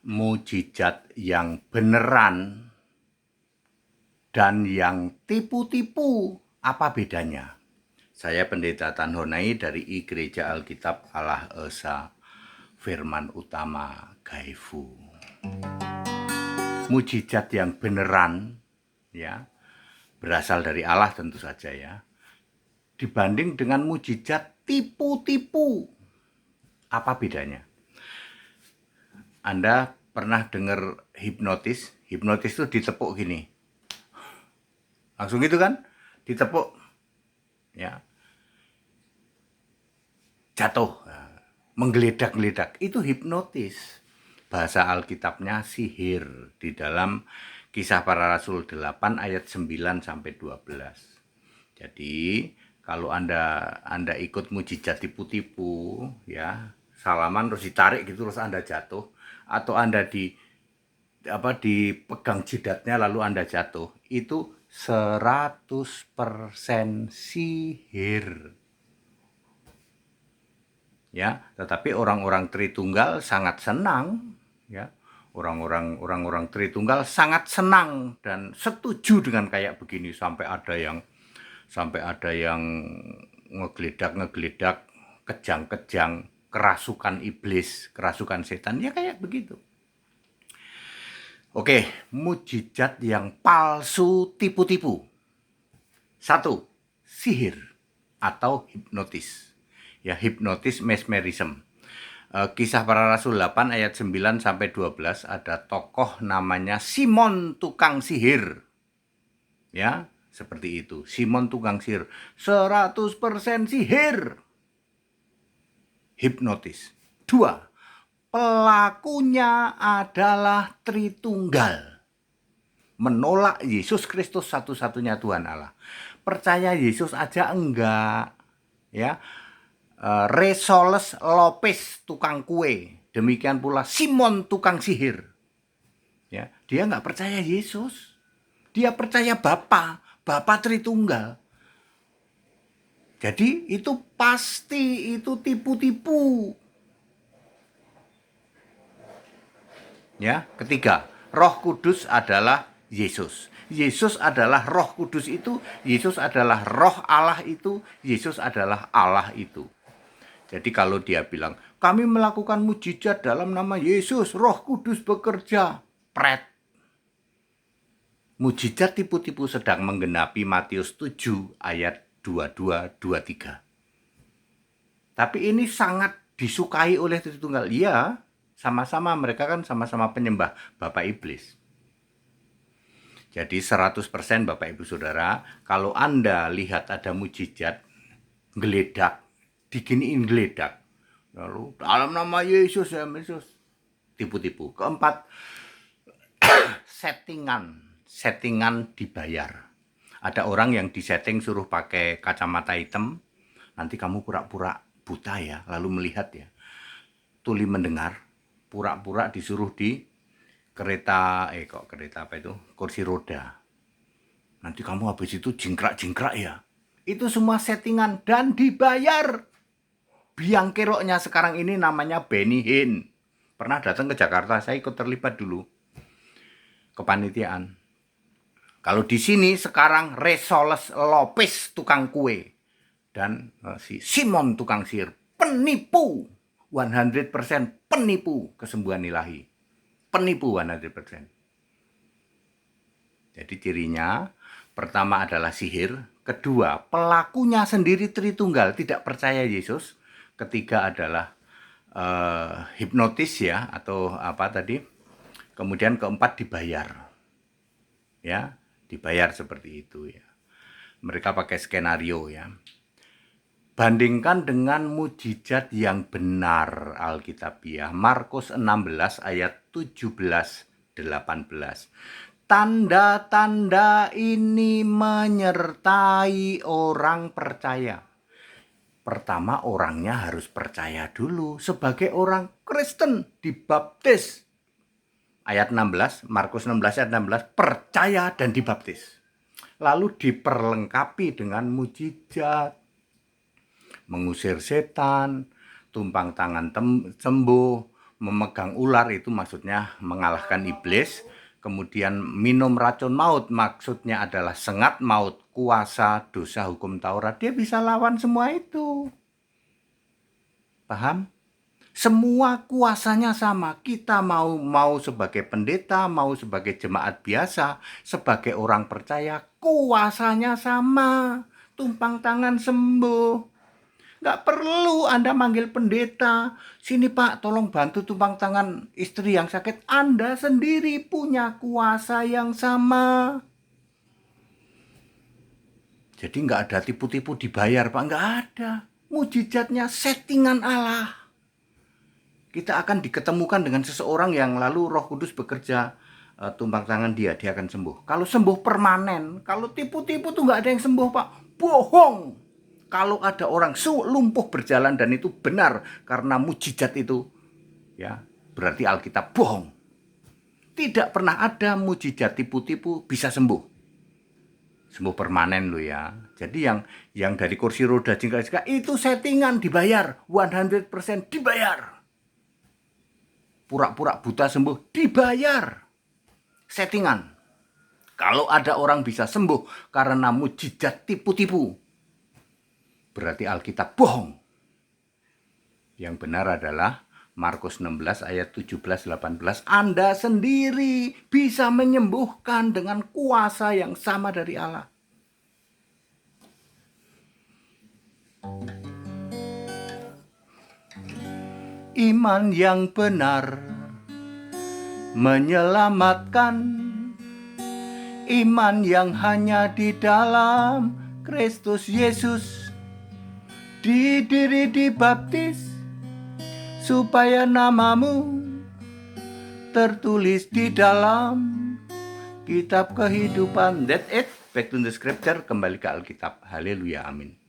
mujizat yang beneran dan yang tipu-tipu, apa bedanya? Saya Pendeta Tan Honai dari Gereja Alkitab Allah Esa Firman Utama Gaifu. Mujizat yang beneran ya, berasal dari Allah tentu saja ya. Dibanding dengan mujizat tipu-tipu, apa bedanya? Anda pernah dengar hipnotis? Hipnotis itu ditepuk gini. Langsung gitu kan? Ditepuk. Ya. Jatuh. Menggeledak-geledak. Itu hipnotis. Bahasa Alkitabnya sihir di dalam Kisah Para Rasul 8 ayat 9 sampai 12. Jadi, kalau Anda ikut mujizat tipu-tipu ya, salaman terus ditarik gitu terus Anda jatuh, atau Anda dipegang jidatnya lalu Anda jatuh, itu 100% sihir. Ya, tetapi orang-orang Tritunggal sangat senang ya. Orang-orang Tritunggal sangat senang dan setuju dengan kayak begini, sampai ada yang ngegeledak, kejang-kejang, kerasukan iblis, kerasukan setan, ya kayak begitu. Oke, mujizat yang palsu tipu-tipu. 1. Sihir atau hipnotis. Ya, hipnotis mesmerism. Kisah Para Rasul 8 ayat 9 sampai 12 ada tokoh namanya Simon tukang sihir. Ya, seperti itu. Simon tukang sihir 100% sihir. Hipnotis. 2. Pelakunya adalah Tritunggal. Menolak Yesus Kristus satu-satunya Tuhan Allah. Percaya Yesus aja enggak. Ya. Resoles Lopez tukang kue. Demikian pula Simon tukang sihir. Ya, dia enggak percaya Yesus. Dia percaya Bapa Tritunggal. Jadi itu pasti itu tipu-tipu. Ya, ketiga, Roh Kudus adalah Yesus. Yesus adalah Roh Kudus itu, Yesus adalah Roh Allah itu, Yesus adalah Allah itu. Jadi kalau dia bilang, kami melakukan mujizat dalam nama Yesus, Roh Kudus bekerja, pret. Mujizat tipu-tipu sedang menggenapi Matius 7 ayat 22-23. Tapi ini sangat disukai oleh Tritunggal. Iya, sama-sama mereka kan sama-sama penyembah Bapak Iblis. Jadi 100% Bapak Ibu Saudara, kalau Anda lihat ada mujizat, geledak, diginiin geledak, lalu dalam nama Yesus ya Yesus, tipu-tipu. Keempat, settingan dibayar. Ada orang yang disetting suruh pakai kacamata hitam, nanti kamu pura-pura buta ya, lalu melihat ya. Tuli mendengar, pura-pura disuruh di kursi roda. Nanti kamu habis itu jingkrak-jingkrak ya. Itu semua settingan dan dibayar. Biang keroknya sekarang ini namanya Benny Hinn. Pernah datang ke Jakarta, saya ikut terlibat dulu kepanitiaan. Kalau di sini sekarang Resoles Lopez tukang kue dan si Simon tukang sihir, penipu 100% penipu kesembuhan ilahi. Penipu 100%. Jadi cirinya, pertama adalah sihir, kedua pelakunya sendiri Tritunggal, tidak percaya Yesus, ketiga adalah hipnotis ya, atau apa tadi, kemudian keempat dibayar, ya, dibayar seperti itu ya. Mereka pakai skenario ya. Bandingkan dengan mujizat yang benar Alkitabiah. Markus 16 ayat 17-18. Tanda-tanda ini menyertai orang percaya. Pertama, orangnya harus percaya dulu sebagai orang Kristen, dibaptis. Ayat 16, Markus 16 ayat 16, percaya dan dibaptis. Lalu diperlengkapi dengan mujizat. Mengusir setan, tumpang tangan sembuh, memegang ular itu maksudnya mengalahkan iblis. Kemudian minum racun maut maksudnya adalah sengat maut, kuasa, dosa, hukum Taurat. Dia bisa lawan semua itu. Paham? Semua kuasanya sama. Kita mau sebagai pendeta, mau sebagai jemaat biasa, sebagai orang percaya, kuasanya sama. Tumpang tangan sembuh. Nggak perlu Anda manggil pendeta. Sini Pak, tolong bantu tumpang tangan istri yang sakit. Anda sendiri punya kuasa yang sama. Jadi nggak ada tipu-tipu dibayar Pak. Nggak ada. Mujizatnya settingan Allah. Kita akan diketemukan dengan seseorang yang lalu Roh Kudus bekerja tumpang tangan dia akan sembuh. Kalau sembuh permanen, kalau tipu-tipu tuh nggak ada yang sembuh Pak. Bohong. Kalau ada orang lumpuh berjalan dan itu benar karena mujizat itu, ya berarti Alkitab bohong. Tidak pernah ada mujizat tipu-tipu bisa sembuh. Sembuh permanen lo ya. Jadi yang dari kursi roda jingkrak itu settingan dibayar, 100% dibayar. Pura-pura buta sembuh dibayar. Settingan. Kalau ada orang bisa sembuh karena mujizat tipu-tipu, berarti Alkitab bohong. Yang benar adalah Markus 16 ayat 17-18. Anda sendiri bisa menyembuhkan dengan kuasa yang sama dari Allah. Iman yang benar menyelamatkan. Iman yang hanya di dalam Kristus Yesus. Dibaptis supaya namamu tertulis di dalam kitab kehidupan. That's it. Back to the scripture. Kembali ke Alkitab. Haleluya. Amin.